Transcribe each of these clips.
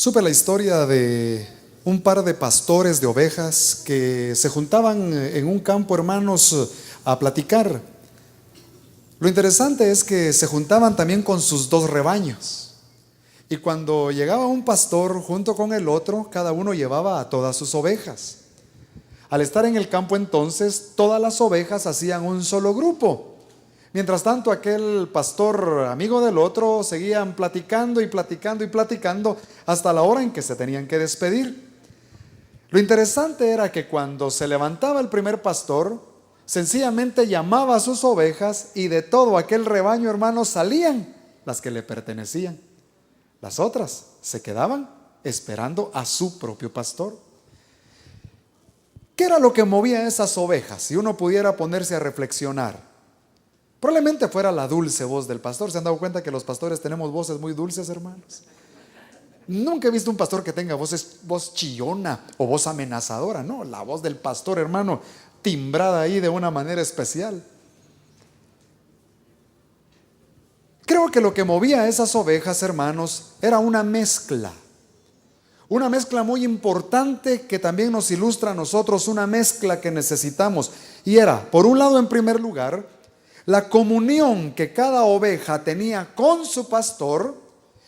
Supe la historia de un par de pastores de ovejas que se juntaban en un campo, hermanos, a platicar. Lo interesante es que se juntaban también con sus dos rebaños. Y cuando llegaba un pastor junto con el otro, cada uno llevaba a todas sus ovejas. Al estar en el campo entonces, todas las ovejas hacían un solo grupo. Mientras tanto, aquel pastor amigo del otro seguían platicando y platicando y platicando hasta la hora en que se tenían que despedir. Lo interesante era que cuando se levantaba el primer pastor, sencillamente llamaba a sus ovejas y de todo aquel rebaño, hermanos, salían las que le pertenecían. Las otras se quedaban esperando a su propio pastor. ¿Qué era lo que movía a esas ovejas? Si uno pudiera ponerse a reflexionar, probablemente fuera la dulce voz del pastor. ¿Se han dado cuenta que los pastores tenemos voces muy dulces, hermanos? Nunca he visto un pastor que tenga voz chillona o voz amenazadora. No, la voz del pastor, hermano, timbrada ahí de una manera especial. Creo que lo que movía a esas ovejas, hermanos, era una mezcla muy importante que también nos ilustra a nosotros, una mezcla que necesitamos. Y era, por un lado, en primer lugar, la comunión que cada oveja tenía con su pastor,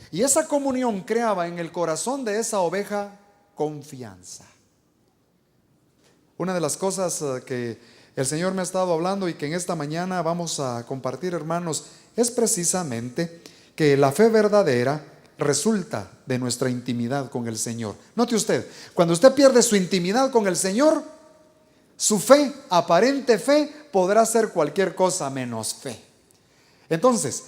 y esa comunión creaba en el corazón de esa oveja confianza. Una de las cosas que el Señor me ha estado hablando y que en esta mañana vamos a compartir, hermanos, es precisamente que la fe verdadera resulta de nuestra intimidad con el Señor. Note usted, cuando usted pierde su intimidad con el Señor, su fe, aparente fe, podrá ser cualquier cosa menos fe. Entonces,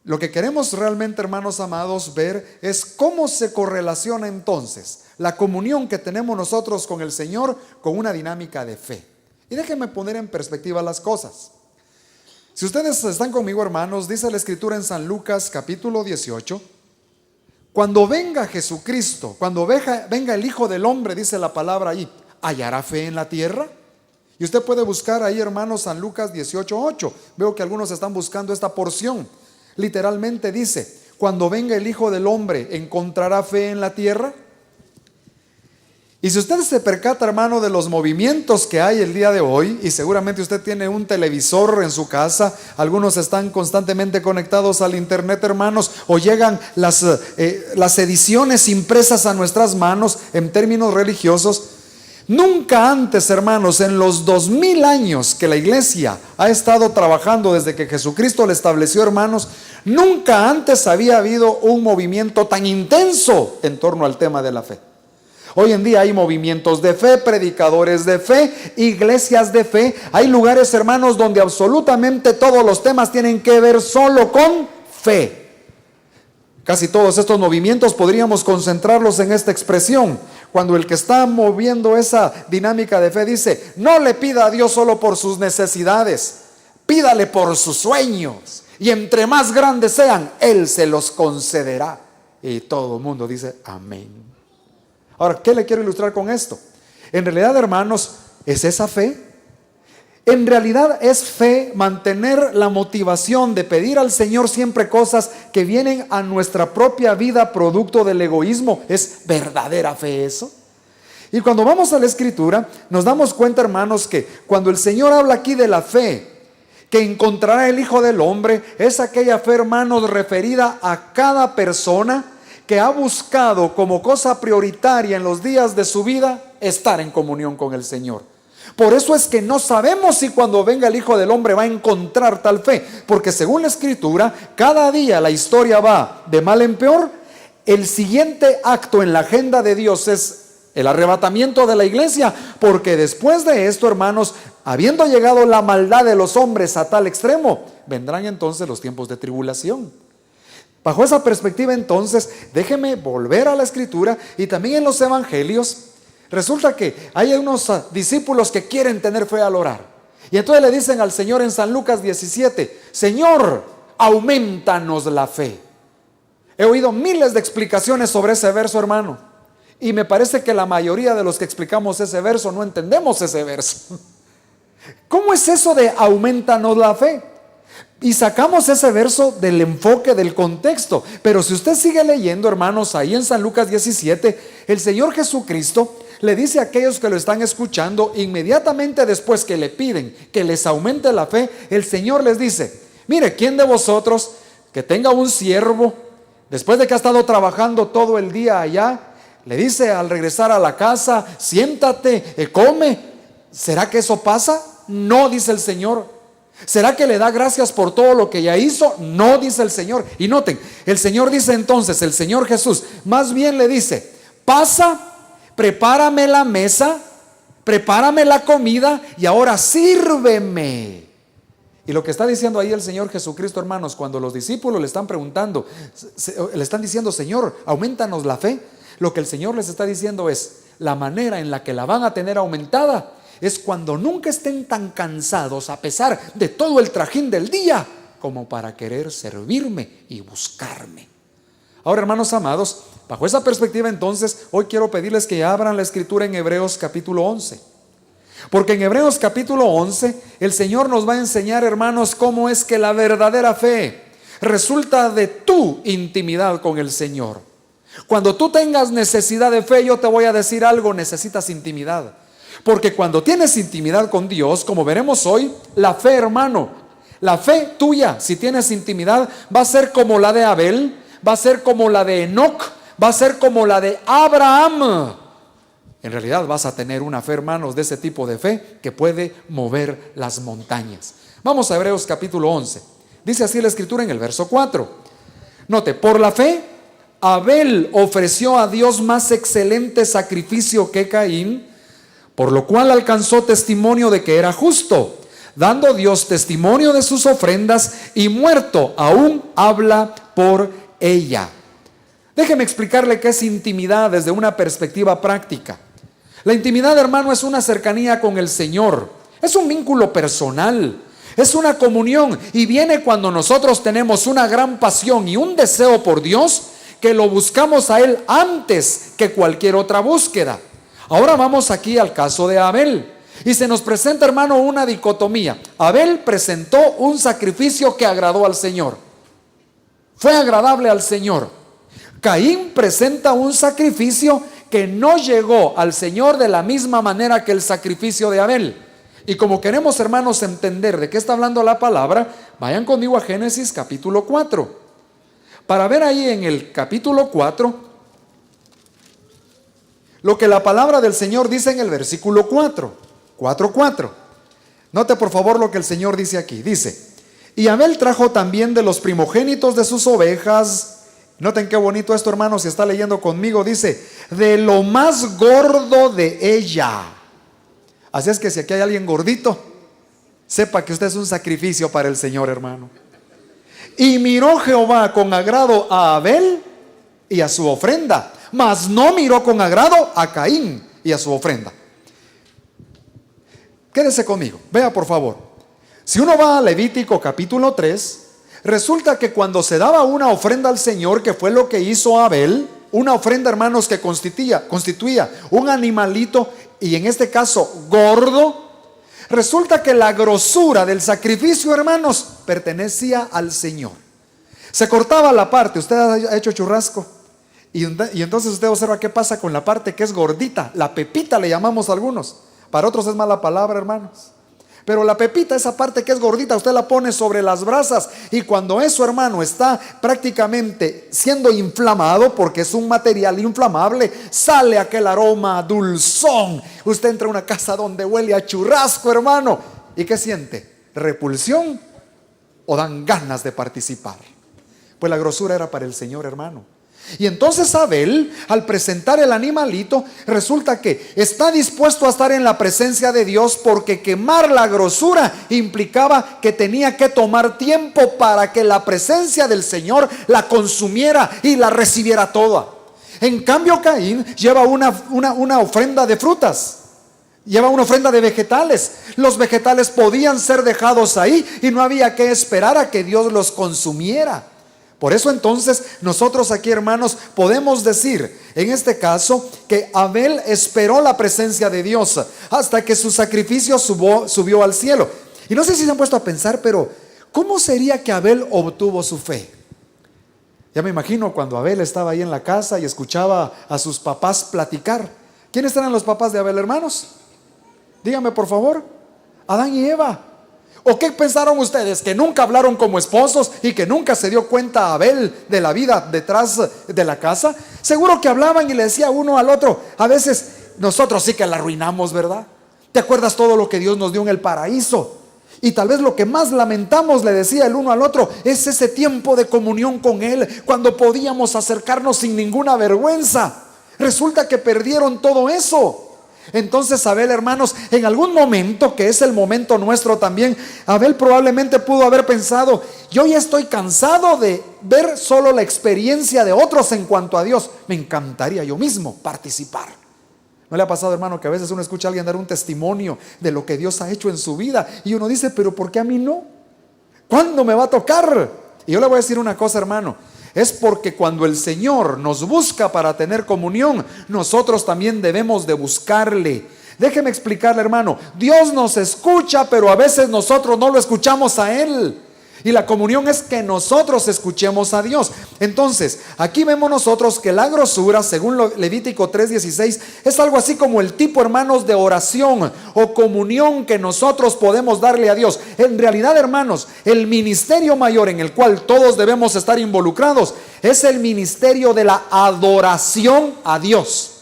lo que queremos realmente, hermanos amados, ver es cómo se correlaciona entonces la comunión que tenemos nosotros con el Señor con una dinámica de fe. Y déjenme poner en perspectiva las cosas. Si ustedes están conmigo, hermanos, dice la Escritura en San Lucas capítulo 18, cuando venga Jesucristo, cuando venga el Hijo del Hombre, dice la palabra ahí, ¿hallará fe en la tierra? Y usted puede buscar ahí, hermanos, San Lucas 18:8. Veo que algunos están buscando esta porción. Literalmente dice, cuando venga el Hijo del Hombre, ¿encontrará fe en la tierra? Y si usted se percata, hermano, de los movimientos que hay el día de hoy, y seguramente usted tiene un televisor en su casa, algunos están constantemente conectados al internet, hermanos, o llegan las ediciones impresas a nuestras manos en términos religiosos. Nunca antes, hermanos, en los 2000 años que la iglesia ha estado trabajando desde que Jesucristo la estableció, hermanos, nunca antes había habido un movimiento tan intenso en torno al tema de la fe. Hoy en día hay movimientos de fe, predicadores de fe, iglesias de fe. Hay lugares, hermanos, donde absolutamente todos los temas tienen que ver solo con fe. Casi todos estos movimientos podríamos concentrarlos en esta expresión. Cuando el que está moviendo esa dinámica de fe dice, no le pida a Dios solo por sus necesidades, pídale por sus sueños. Y entre más grandes sean, Él se los concederá. Y todo el mundo dice, amén. Ahora, ¿qué le quiero ilustrar con esto? En realidad, hermanos, ¿es esa fe? En realidad es fe mantener la motivación de pedir al Señor siempre cosas que vienen a nuestra propia vida producto del egoísmo. ¿Es verdadera fe eso? Y cuando vamos a la Escritura, nos damos cuenta, hermanos, que cuando el Señor habla aquí de la fe que encontrará el Hijo del Hombre, es aquella fe, hermanos, referida a cada persona que ha buscado como cosa prioritaria en los días de su vida estar en comunión con el Señor. Por eso es que no sabemos si cuando venga el Hijo del Hombre va a encontrar tal fe, porque según la Escritura, cada día la historia va de mal en peor. El siguiente acto en la agenda de Dios es el arrebatamiento de la iglesia, porque después de esto, hermanos, habiendo llegado la maldad de los hombres a tal extremo, vendrán entonces los tiempos de tribulación. Bajo esa perspectiva, entonces, déjeme volver a la Escritura y también en los evangelios. Resulta que hay unos discípulos que quieren tener fe al orar. Y entonces le dicen al Señor en San Lucas 17, Señor, aumentanos la fe. He oído miles de explicaciones sobre ese verso, hermano. Y me parece que la mayoría de los que explicamos ese verso no entendemos ese verso. ¿Cómo es eso de aumentanos la fe? Y sacamos ese verso del enfoque del contexto. Pero si usted sigue leyendo, hermanos, ahí en San Lucas 17, el Señor Jesucristo le dice a aquellos que lo están escuchando, inmediatamente después que le piden que les aumente la fe, el Señor les dice: mire, ¿quién de vosotros que tenga un siervo, después de que ha estado trabajando todo el día allá, le dice al regresar a la casa: siéntate, come? ¿Será que eso pasa? No, dice el Señor. ¿Será que le da gracias por todo lo que ya hizo? No, dice el Señor. Y noten, el Señor dice entonces, el Señor Jesús, más bien le dice: pasa, prepárame la mesa, prepárame la comida y ahora sírveme. Y lo que está diciendo ahí el Señor Jesucristo, hermanos, cuando los discípulos le están preguntando, le están diciendo: Señor, aumentanos la fe. Lo que el Señor les está diciendo es: la manera en la que la van a tener aumentada es cuando nunca estén tan cansados, a pesar de todo el trajín del día, como para querer servirme y buscarme. Ahora, hermanos amados, bajo esa perspectiva, entonces, hoy quiero pedirles que abran la escritura en Hebreos capítulo 11. Porque en Hebreos capítulo 11, el Señor nos va a enseñar, hermanos, cómo es que la verdadera fe resulta de tu intimidad con el Señor. Cuando tú tengas necesidad de fe, yo te voy a decir algo: necesitas intimidad. Porque cuando tienes intimidad con Dios, como veremos hoy, la fe, hermano, la fe tuya, si tienes intimidad, va a ser como la de Abel, va a ser como la de Enoc, va a ser como la de Abraham. En realidad vas a tener una fe, hermanos, de ese tipo de fe que puede mover las montañas. Vamos a Hebreos capítulo 11. Dice así la escritura en el verso 4. Note: por la fe, Abel ofreció a Dios más excelente sacrificio que Caín, por lo cual alcanzó testimonio de que era justo, dando Dios testimonio de sus ofrendas, y muerto aún habla por ella. Déjeme explicarle qué es intimidad desde una perspectiva práctica. La intimidad, hermano, es una cercanía con el Señor, es un vínculo personal, es una comunión, y viene cuando nosotros tenemos una gran pasión y un deseo por Dios, que lo buscamos a Él antes que cualquier otra búsqueda. Ahora vamos aquí al caso de Abel, y se nos presenta, hermano, una dicotomía. Abel presentó un sacrificio que agradó al Señor, fue agradable al Señor. Caín presenta un sacrificio que no llegó al Señor de la misma manera que el sacrificio de Abel. Y como queremos, hermanos, entender de qué está hablando la palabra, vayan conmigo a Génesis capítulo 4, para ver ahí en el capítulo 4 lo que la palabra del Señor dice en el versículo 4:4. Note por favor lo que el Señor dice aquí. Dice: y Abel trajo también de los primogénitos de sus ovejas. Noten qué bonito esto, hermanos, si está leyendo conmigo. Dice: de lo más gordo de ella. Así es que si aquí hay alguien gordito, sepa que usted es un sacrificio para el Señor, hermano. Y miró Jehová con agrado a Abel y a su ofrenda, mas no miró con agrado a Caín y a su ofrenda. Quédese conmigo, vea por favor. Si uno va a Levítico capítulo 3, resulta que cuando se daba una ofrenda al Señor, que fue lo que hizo Abel, una ofrenda, hermanos, que constituía un animalito, y en este caso gordo, resulta que la grosura del sacrificio, hermanos, pertenecía al Señor. Se cortaba la parte, usted ha hecho churrasco, y entonces usted observa qué pasa con la parte que es gordita, la pepita le llamamos a algunos, para otros es mala palabra, hermanos. Pero la pepita, esa parte que es gordita, usted la pone sobre las brasas, y cuando eso, hermano, está prácticamente siendo inflamado, porque es un material inflamable, sale aquel aroma dulzón. Usted entra a una casa donde huele a churrasco, hermano, ¿y qué siente? ¿Repulsión o dan ganas de participar? Pues la grosura era para el Señor, hermano. Y entonces Abel, al presentar el animalito, resulta que está dispuesto a estar en la presencia de Dios, porque quemar la grosura implicaba que tenía que tomar tiempo para que la presencia del Señor la consumiera y la recibiera toda. En cambio, Caín lleva una ofrenda de frutas, lleva una ofrenda de vegetales. Los vegetales podían ser dejados ahí y no había que esperar a que Dios los consumiera. Por eso entonces nosotros aquí, hermanos, podemos decir en este caso que Abel esperó la presencia de Dios hasta que su sacrificio subió al cielo. Y no sé si se han puesto a pensar, pero ¿Cómo sería que Abel obtuvo su fe? Ya me imagino cuando Abel estaba ahí en la casa y escuchaba a sus papás platicar. ¿Quiénes eran los papás de Abel, hermanos? Díganme por favor. Adán y Eva. ¿O qué pensaron ustedes? ¿Que nunca hablaron como esposos y que nunca se dio cuenta Abel de la vida detrás de la casa? Seguro que hablaban y le decía uno al otro. A veces nosotros sí que la arruinamos, ¿verdad? ¿Te acuerdas todo lo que Dios nos dio en el paraíso? Y tal vez lo que más lamentamos, le decía el uno al otro, es ese tiempo de comunión con Él, cuando podíamos acercarnos sin ninguna vergüenza. Resulta que perdieron todo eso. Entonces Abel, hermanos, en algún momento, que es el momento nuestro también, Abel probablemente pudo haber pensado: yo ya estoy cansado de ver solo la experiencia de otros en cuanto a Dios. Me encantaría yo mismo participar. ¿No le ha pasado, hermano, que a veces uno escucha a alguien dar un testimonio de lo que Dios ha hecho en su vida y uno dice: pero ¿por qué a mí no? ¿Cuándo me va a tocar? Y yo le voy a decir una cosa, hermano. Es porque cuando el Señor nos busca para tener comunión, nosotros también debemos de buscarle. Déjeme explicarle, hermano. Dios nos escucha, pero a veces nosotros no lo escuchamos a Él. Y la comunión es que nosotros escuchemos a Dios. Entonces, aquí vemos nosotros que la grosura, según Levítico 3:16, es algo así como el tipo, hermanos, de oración o comunión que nosotros podemos darle a Dios. En realidad, hermanos, el ministerio mayor en el cual todos debemos estar involucrados es el ministerio de la adoración a Dios,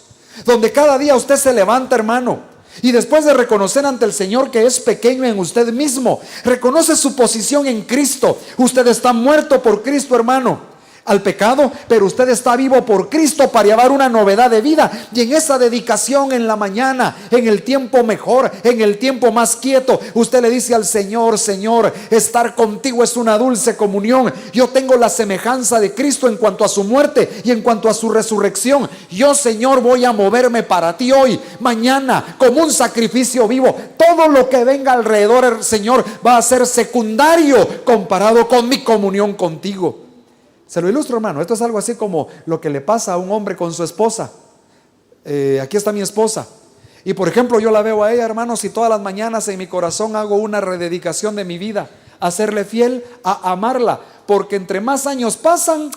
donde cada día usted se levanta, hermano, y después de reconocer ante el Señor que es pequeño en usted mismo, reconoce su posición en Cristo. Usted está muerto por Cristo, hermano, al pecado, pero usted está vivo por Cristo para llevar una novedad de vida. Y en esa dedicación en la mañana, en el tiempo mejor, en el tiempo más quieto, usted le dice al Señor: Señor, estar contigo es una dulce comunión. Yo tengo la semejanza de Cristo en cuanto a su muerte y en cuanto a su resurrección. Yo, Señor, voy a moverme para ti hoy, mañana, como un sacrificio vivo. Todo lo que venga alrededor, Señor, va a ser secundario comparado con mi comunión contigo. Se lo ilustro, hermano. Esto es algo así como lo que le pasa a un hombre con su esposa. Aquí está mi esposa. Y por ejemplo, yo la veo a ella, hermanos, y todas las mañanas en mi corazón hago una rededicación de mi vida, a serle fiel, a amarla. Porque entre más años pasan,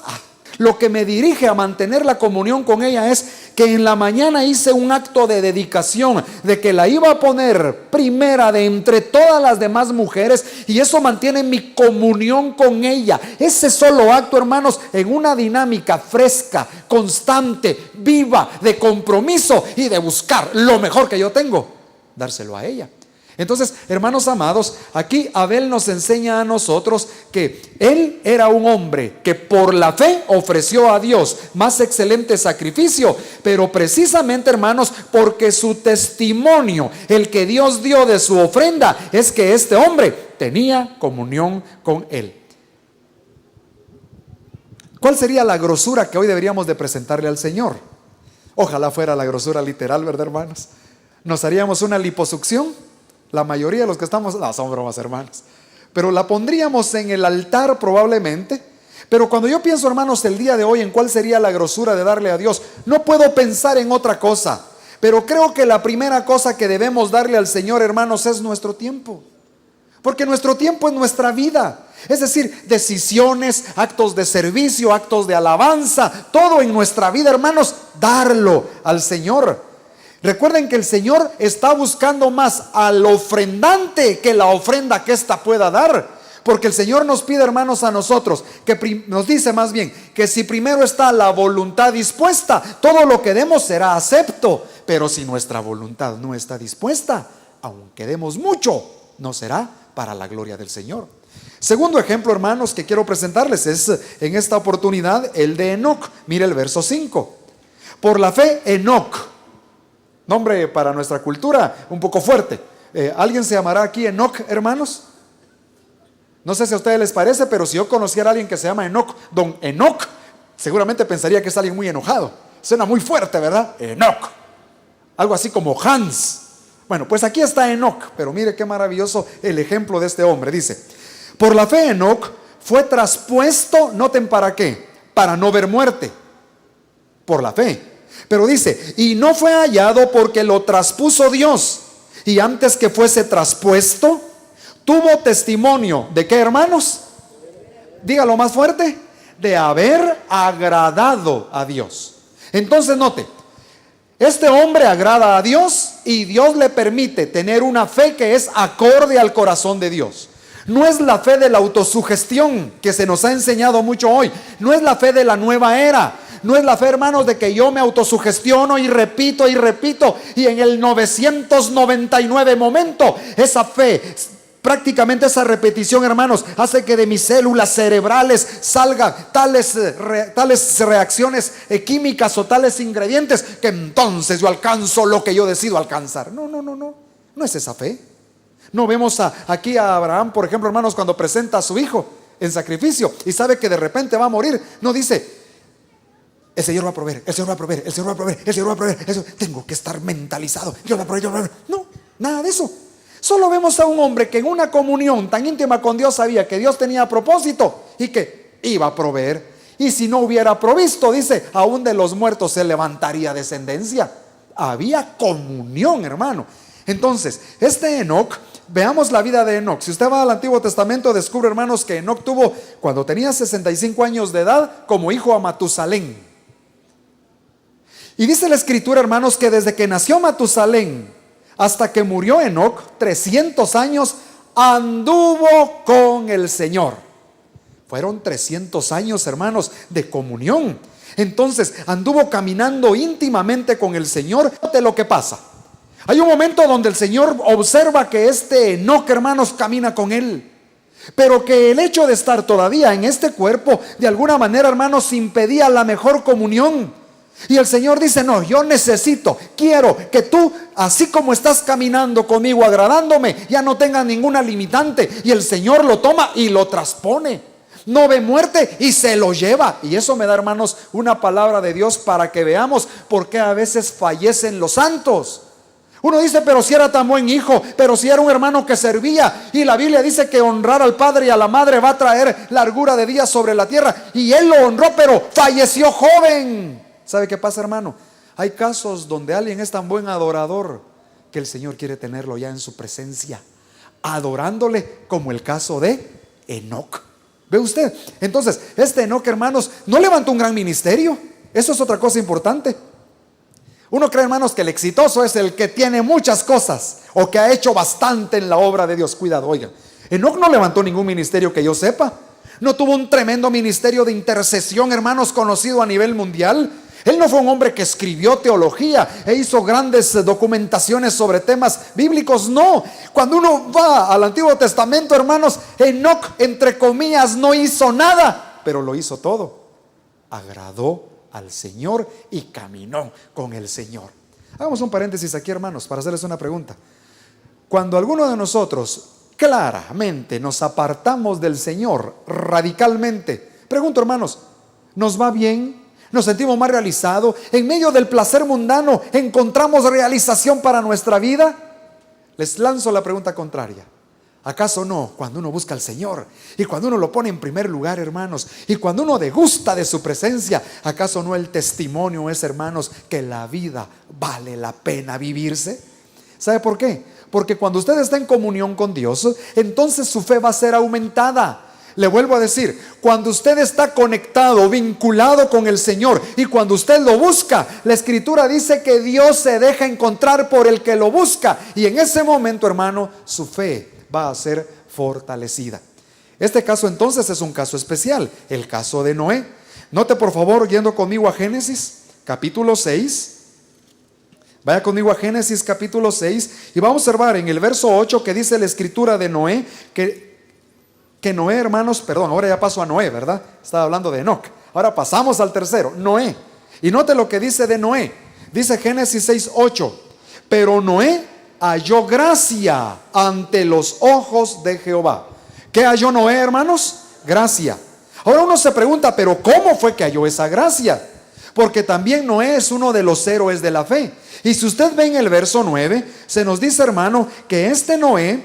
lo que me dirige a mantener la comunión con ella es que en la mañana hice un acto de dedicación, de que la iba a poner primera de entre todas las demás mujeres, y eso mantiene mi comunión con ella. Ese solo acto, hermanos, en una dinámica fresca, constante, viva, de compromiso y de buscar lo mejor que yo tengo, dárselo a ella. Entonces, hermanos amados, aquí Abel nos enseña a nosotros que él era un hombre que por la fe ofreció a Dios más excelente sacrificio, pero precisamente, hermanos, porque su testimonio, el que Dios dio de su ofrenda, es que este hombre tenía comunión con Él. ¿Cuál sería la grosura que hoy deberíamos de presentarle al Señor? Ojalá fuera la grosura literal, ¿verdad, hermanos? ¿Nos haríamos una liposucción? La mayoría de los que estamos, no, son bromas, hermanos, pero la pondríamos en el altar probablemente. Pero cuando yo pienso, hermanos, el día de hoy en cuál sería la grosura de darle a Dios, no puedo pensar en otra cosa. Pero creo que la primera cosa que debemos darle al Señor, hermanos, es nuestro tiempo. Porque nuestro tiempo es nuestra vida. Es decir, decisiones, actos de servicio, actos de alabanza, todo en nuestra vida, hermanos, darlo al Señor. Recuerden que el Señor está buscando más al ofrendante que la ofrenda que ésta pueda dar. Porque el Señor nos pide, hermanos, a nosotros, que nos dice más bien, que si primero está la voluntad dispuesta, todo lo que demos será acepto. Pero si nuestra voluntad no está dispuesta, aunque demos mucho, no será para la gloria del Señor. Segundo ejemplo, hermanos, que quiero presentarles es en esta oportunidad el de Enoc. Mire el verso 5. Por la fe, Enoc. Nombre para nuestra cultura un poco fuerte. ¿Alguien se llamará aquí Enoc, hermanos? No sé si a ustedes les parece, pero si yo conociera a alguien que se llama Enoc, don Enoc, seguramente pensaría que es alguien muy enojado. Suena muy fuerte, ¿verdad? Enoc. Algo así como Hans. Bueno, pues aquí está Enoc, pero mire qué maravilloso el ejemplo de este hombre. Dice: por la fe Enoc fue traspuesto, noten para qué, para no ver muerte. Por la fe. Pero dice: y no fue hallado porque lo traspuso Dios. Y antes que fuese traspuesto, tuvo testimonio de qué, hermanos, dígalo más fuerte, de haber agradado a Dios. Entonces note, este hombre agrada a Dios y Dios le permite tener una fe que es acorde al corazón de Dios. No es la fe de la autosugestión que se nos ha enseñado mucho hoy. No es la fe de la nueva era. No es la fe, hermanos, de que yo me autosugestiono y repito y en el 999 momento esa fe, prácticamente esa repetición, hermanos, hace que de mis células cerebrales salgan tales reacciones químicas o tales ingredientes que entonces yo alcanzo lo que yo decido alcanzar. No es esa fe. No vemos aquí a Abraham, por ejemplo, hermanos, cuando presenta a su hijo en sacrificio y sabe que de repente va a morir. No dice, el Señor va a proveer, el Señor va a proveer, el Señor va a proveer, el Señor va a proveer. Eso, tengo que estar mentalizado. Dios va a proveer, Dios va a proveer. No, nada de eso. Solo vemos a un hombre que en una comunión tan íntima con Dios sabía que Dios tenía propósito y que iba a proveer. Y si no hubiera provisto, dice, aún de los muertos se levantaría descendencia. Había comunión, hermano. Entonces, este Enoc, veamos la vida de Enoc. Si usted va al Antiguo Testamento, descubre, hermanos, que Enoc tuvo, cuando tenía 65 años de edad, como hijo a Matusalén. Y dice la Escritura, hermanos, que desde que nació Matusalén hasta que murió Enoc, 300 años anduvo con el Señor. Fueron 300 años, hermanos, de comunión. Entonces anduvo caminando íntimamente con el Señor. Fíjate lo que pasa. Hay un momento donde el Señor observa que este Enoc, hermanos, camina con él, pero que el hecho de estar todavía en este cuerpo, de alguna manera, hermanos, impedía la mejor comunión. Y el Señor dice, no, yo quiero que tú, así como estás caminando conmigo, agradándome, ya no tengas ninguna limitante. Y el Señor lo toma y lo transpone. No ve muerte y se lo lleva. Y eso me da, hermanos, una palabra de Dios para que veamos por qué a veces fallecen los santos. Uno dice, pero si era tan buen hijo, pero si era un hermano que servía, y la Biblia dice que honrar al padre y a la madre va a traer largura de días sobre la tierra, y él lo honró, pero falleció joven. ¿Sabe qué pasa, hermano? Hay casos donde alguien es tan buen adorador que el Señor quiere tenerlo ya en su presencia, adorándole, como el caso de Enoc. ¿Ve usted? Entonces, este Enoc, hermanos, no levantó un gran ministerio. Eso es otra cosa importante. Uno cree, hermanos, que el exitoso es el que tiene muchas cosas o que ha hecho bastante en la obra de Dios. Cuidado, oigan, Enoc no levantó ningún ministerio que yo sepa. No tuvo un tremendo ministerio de intercesión, hermanos, conocido a nivel mundial. Él no fue un hombre que escribió teología e hizo grandes documentaciones sobre temas bíblicos. No, cuando uno va al Antiguo Testamento, hermanos, Enoc, entre comillas, no hizo nada, pero lo hizo todo. Agradó al Señor y caminó con el Señor. Hagamos un paréntesis aquí, hermanos, para hacerles una pregunta. Cuando alguno de nosotros claramente nos apartamos del Señor radicalmente, pregunto, hermanos, ¿nos va bien? ¿Nos sentimos más realizados? ¿En medio del placer mundano encontramos realización para nuestra vida? Les lanzo la pregunta contraria. ¿Acaso no? Cuando uno busca al Señor y cuando uno lo pone en primer lugar, hermanos, y cuando uno degusta de su presencia, ¿acaso no el testimonio es, hermanos, que la vida vale la pena vivirse? ¿Sabe por qué? Porque cuando usted está en comunión con Dios, entonces su fe va a ser aumentada. Le vuelvo a decir, cuando usted está conectado, vinculado con el Señor, y cuando usted lo busca, la Escritura dice que Dios se deja encontrar por el que lo busca, y en ese momento, hermano, su fe va a ser fortalecida. Este caso entonces es un caso especial, el caso de Noé. Note por favor, yendo conmigo a Génesis capítulo 6. Vaya conmigo a Génesis capítulo 6 y vamos a observar en el verso 8 que dice la Escritura de Noé, que Noé, hermanos, perdón, ahora ya paso a Noé, ¿verdad? Estaba hablando de Enoc. Ahora pasamos al tercero, Noé. Y note lo que dice de Noé. Dice Génesis 6, 8. Pero Noé halló gracia ante los ojos de Jehová. ¿Qué halló Noé, hermanos? Gracia. Ahora uno se pregunta, pero ¿cómo fue que halló esa gracia? Porque también Noé es uno de los héroes de la fe. Y si usted ve en el verso 9, se nos dice, hermano, que este Noé,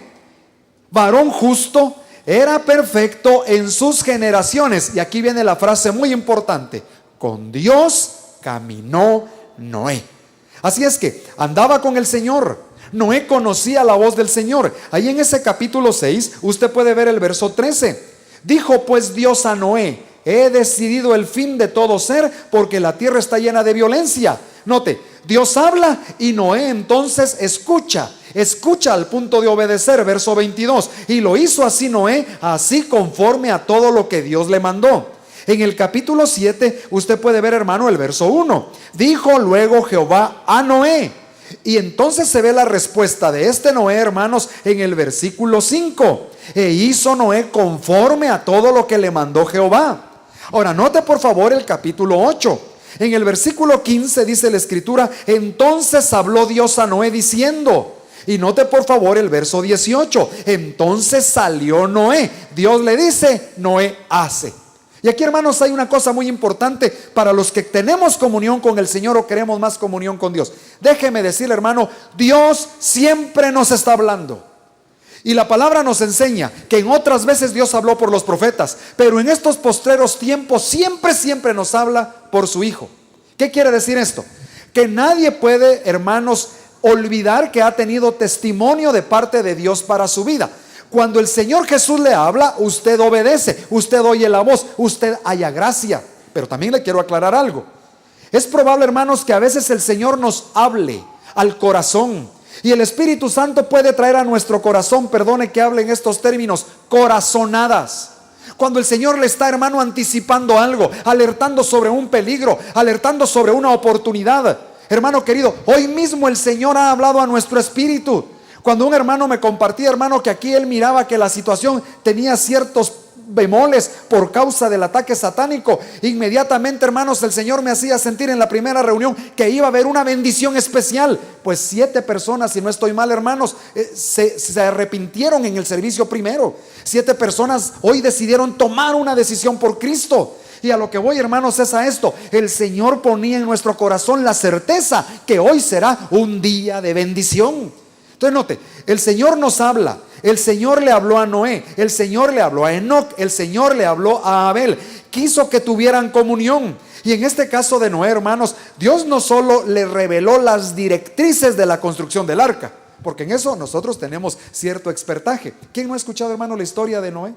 varón justo, era perfecto en sus generaciones. Y aquí viene la frase muy importante: con Dios caminó Noé. Así es que andaba con el Señor, Noé conocía la voz del Señor. Ahí en ese capítulo 6, usted puede ver el verso 13. Dijo pues Dios a Noé: he decidido el fin de todo ser, porque la tierra está llena de violencia. Note, Dios habla y Noé entonces escucha al punto de obedecer. Verso 22. Y lo hizo así Noé, así conforme a todo lo que Dios le mandó. En el capítulo 7, usted puede ver, hermano, el verso 1. Dijo luego Jehová a Noé. Y entonces se ve la respuesta de este Noé, hermanos, en el versículo 5. E hizo Noé conforme a todo lo que le mandó Jehová. Ahora, note por favor el capítulo 8. En el versículo 15 dice la escritura: entonces habló Dios a Noé diciendo. Y note por favor el verso 18. Entonces salió Noé. Dios le dice, Noé hace. Y aquí, hermanos, hay una cosa muy importante para los que tenemos comunión con el Señor o queremos más comunión con Dios. Déjeme decirle, hermano, Dios siempre nos está hablando. Y la palabra nos enseña que en otras veces Dios habló por los profetas, pero en estos postreros tiempos siempre nos habla por su Hijo. ¿Qué quiere decir esto? Que nadie puede, hermanos, olvidar que ha tenido testimonio de parte de Dios para su vida. Cuando el Señor Jesús le habla, usted obedece, usted oye la voz, usted halla gracia. Pero también le quiero aclarar algo. Es probable, hermanos, que a veces el Señor nos hable al corazón, y el Espíritu Santo puede traer a nuestro corazón, perdone que hable en estos términos, corazonadas. Cuando el Señor le está, hermano, anticipando algo, alertando sobre un peligro, alertando sobre una oportunidad. Hermano querido, hoy mismo el Señor ha hablado a nuestro espíritu. Cuando un hermano me compartía, hermano, que aquí él miraba que la situación tenía ciertos bemoles por causa del ataque satánico, inmediatamente, hermanos, el Señor me hacía sentir en la primera reunión que iba a haber una bendición especial. Pues 7 personas, si no estoy mal, hermanos, se arrepintieron en el servicio primero. 7 personas hoy decidieron tomar una decisión por Cristo. Y a lo que voy, hermanos, es a esto: el Señor ponía en nuestro corazón la certeza que hoy será un día de bendición. Entonces note, el Señor nos habla. El Señor le habló a Noé, el Señor le habló a Enoc, el Señor le habló a Abel. Quiso que tuvieran comunión. Y en este caso de Noé, hermanos, Dios no solo le reveló las directrices de la construcción del arca, porque en eso nosotros tenemos cierto expertaje. ¿Quién no ha escuchado, hermano, la historia de Noé?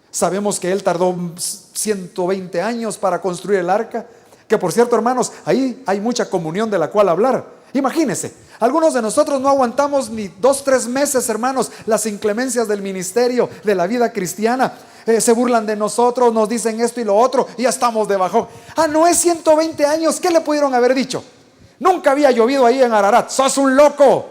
Sabemos que él tardó 120 años para construir el arca, que por cierto, hermanos, ahí hay mucha comunión de la cual hablar. Imagínense, algunos de nosotros no aguantamos ni 2-3 meses, hermanos, las inclemencias del ministerio, de la vida cristiana. Se burlan de nosotros, nos dicen esto y lo otro, y ya estamos de bajón. No es 120 años, ¿qué le pudieron haber dicho? Nunca había llovido ahí en Ararat, sos un loco,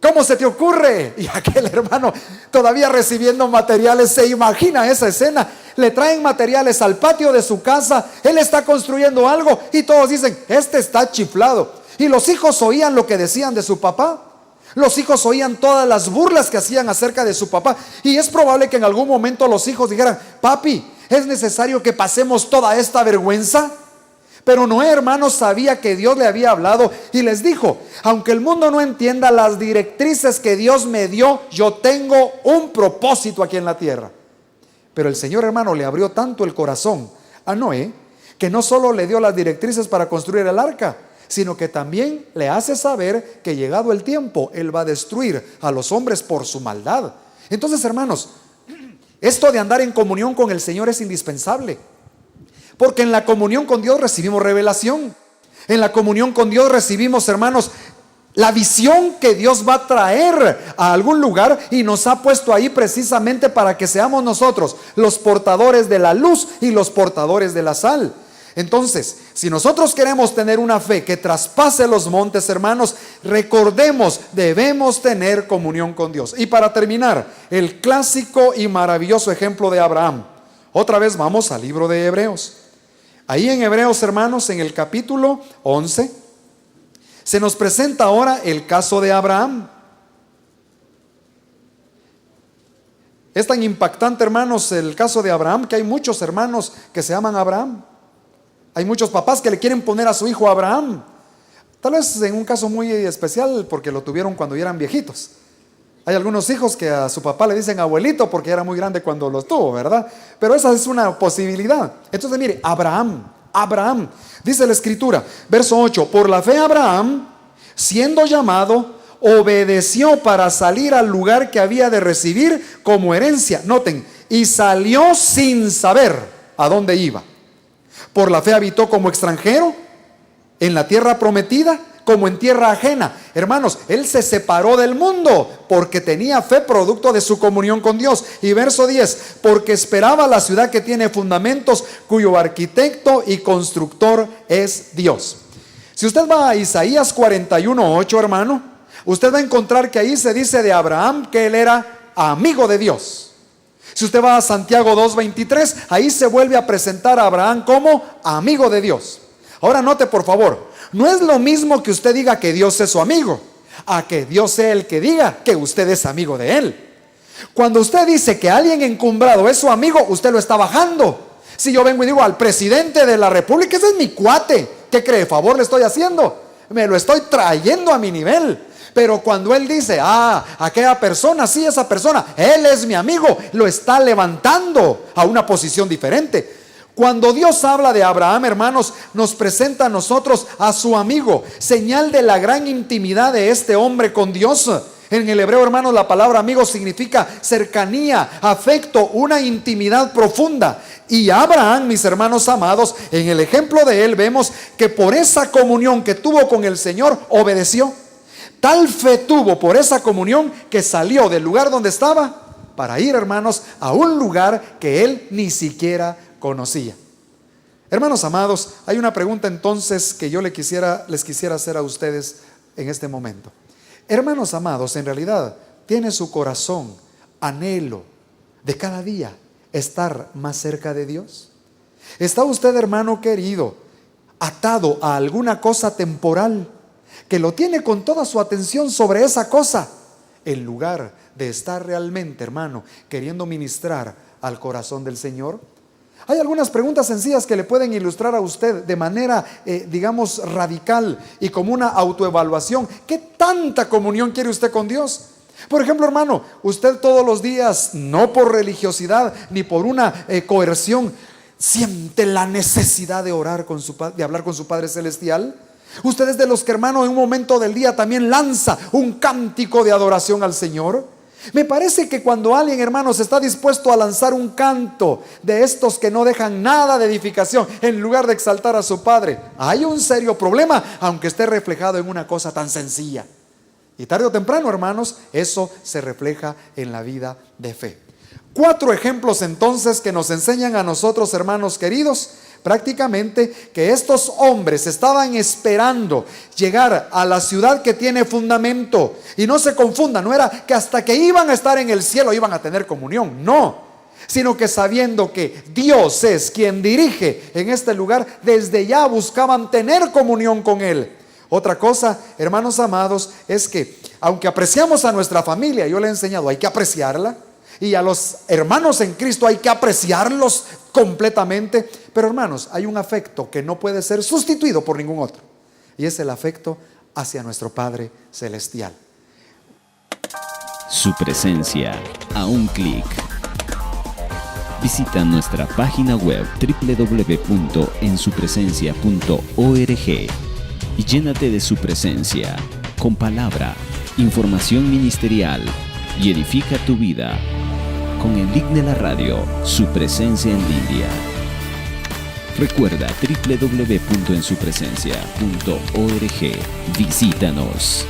¿cómo se te ocurre? Y aquel hermano todavía recibiendo materiales, se imagina esa escena. Le traen materiales al patio de su casa, él está construyendo algo y todos dicen, este está chiflado. Y los hijos oían lo que decían de su papá. Los hijos oían todas las burlas que hacían acerca de su papá. Y es probable que en algún momento los hijos dijeran, papi, ¿es necesario que pasemos toda esta vergüenza? Pero Noé, hermanos, sabía que Dios le había hablado y les dijo, aunque el mundo no entienda las directrices que Dios me dio, yo tengo un propósito aquí en la tierra. Pero el Señor, hermano, le abrió tanto el corazón a Noé, que no solo le dio las directrices para construir el arca, sino que también le hace saber que llegado el tiempo, Él va a destruir a los hombres por su maldad. Entonces, hermanos, esto de andar en comunión con el Señor es indispensable, porque en la comunión con Dios recibimos revelación. En la comunión con Dios recibimos, hermanos, la visión que Dios va a traer a algún lugar, y nos ha puesto ahí precisamente para que seamos nosotros los portadores de la luz y los portadores de la sal. Entonces, si nosotros queremos tener una fe que traspase los montes, hermanos, recordemos, debemos tener comunión con Dios. Y para terminar, el clásico y maravilloso ejemplo de Abraham. Otra vez vamos al libro de Hebreos. Ahí en Hebreos, hermanos, en el capítulo 11, se nos presenta ahora el caso de Abraham. Es tan impactante, hermanos, el caso de Abraham, que hay muchos hermanos que se llaman Abraham. Hay muchos papás que le quieren poner a su hijo Abraham. Tal vez en un caso muy especial porque lo tuvieron cuando ya eran viejitos. Hay algunos hijos que a su papá le dicen abuelito porque era muy grande cuando los tuvo, ¿verdad? Pero esa es una posibilidad. Entonces mire, Abraham, dice la escritura, verso 8, por la fe Abraham, siendo llamado, obedeció para salir al lugar que había de recibir como herencia. Noten, y salió sin saber a dónde iba. Por la fe habitó como extranjero en la tierra prometida, como en tierra ajena. Hermanos, él se separó del mundo porque tenía fe producto de su comunión con Dios. Y verso 10, porque esperaba la ciudad que tiene fundamentos, cuyo arquitecto y constructor es Dios. Si usted va a Isaías 41:8, hermano, usted va a encontrar que ahí se dice de Abraham que él era amigo de Dios. Si usted va a Santiago 2:23, ahí se vuelve a presentar a Abraham como amigo de Dios. Ahora note por favor, no es lo mismo que usted diga que Dios es su amigo, a que Dios sea el que diga que usted es amigo de él. Cuando usted dice que alguien encumbrado es su amigo, usted lo está bajando. Si yo vengo y digo al presidente de la república, ese es mi cuate, ¿qué cree? ¿Favor le estoy haciendo? Me lo estoy trayendo a mi nivel. Pero cuando él dice, aquella persona, sí, esa persona, él es mi amigo, lo está levantando a una posición diferente. Cuando Dios habla de Abraham, hermanos, nos presenta a nosotros a su amigo, señal de la gran intimidad de este hombre con Dios. En el hebreo, hermanos, la palabra amigo significa cercanía, afecto, una intimidad profunda. Y Abraham, mis hermanos amados, en el ejemplo de él vemos que por esa comunión que tuvo con el Señor, obedeció. Tal fe tuvo por esa comunión que salió del lugar donde estaba para ir, hermanos, a un lugar que él ni siquiera conocía. Hermanos amados, hay una pregunta entonces que yo les quisiera hacer a ustedes en este momento. Hermanos amados, en realidad, ¿tiene su corazón anhelo de cada día estar más cerca de Dios? ¿Está usted, hermano querido, atado a alguna cosa temporal que lo tiene con toda su atención sobre esa cosa, en lugar de estar realmente, hermano, queriendo ministrar al corazón del Señor? Hay algunas preguntas sencillas que le pueden ilustrar a usted de manera, digamos, radical y como una autoevaluación. ¿Qué tanta comunión quiere usted con Dios? Por ejemplo, hermano, usted todos los días, no por religiosidad ni por una coerción, siente la necesidad de orar de hablar con su Padre Celestial. Usted es de los que, hermano, en un momento del día también lanza un cántico de adoración al Señor. Me parece que cuando alguien, hermanos, está dispuesto a lanzar un canto de estos que no dejan nada de edificación en lugar de exaltar a su Padre, hay un serio problema, aunque esté reflejado en una cosa tan sencilla. Y tarde o temprano, hermanos, eso se refleja en la vida de fe. 4 ejemplos entonces que nos enseñan a nosotros, hermanos queridos, prácticamente que estos hombres estaban esperando llegar a la ciudad que tiene fundamento. Y no se confundan, no era que hasta que iban a estar en el cielo iban a tener comunión, no, sino que sabiendo que Dios es quien dirige en este lugar, desde ya buscaban tener comunión con Él. Otra cosa, hermanos amados, es que aunque apreciamos a nuestra familia, yo le he enseñado, hay que apreciarla. Y a los hermanos en Cristo hay que apreciarlos completamente. Pero hermanos, hay un afecto que no puede ser sustituido por ningún otro, y es el afecto hacia nuestro Padre Celestial. Su presencia a un clic. Visita nuestra página web www.ensupresencia.org y llénate de su presencia con palabra, información ministerial y edifica tu vida con el link de la radio, Su Presencia en Línea. Recuerda www.ensupresencia.org. Visítanos.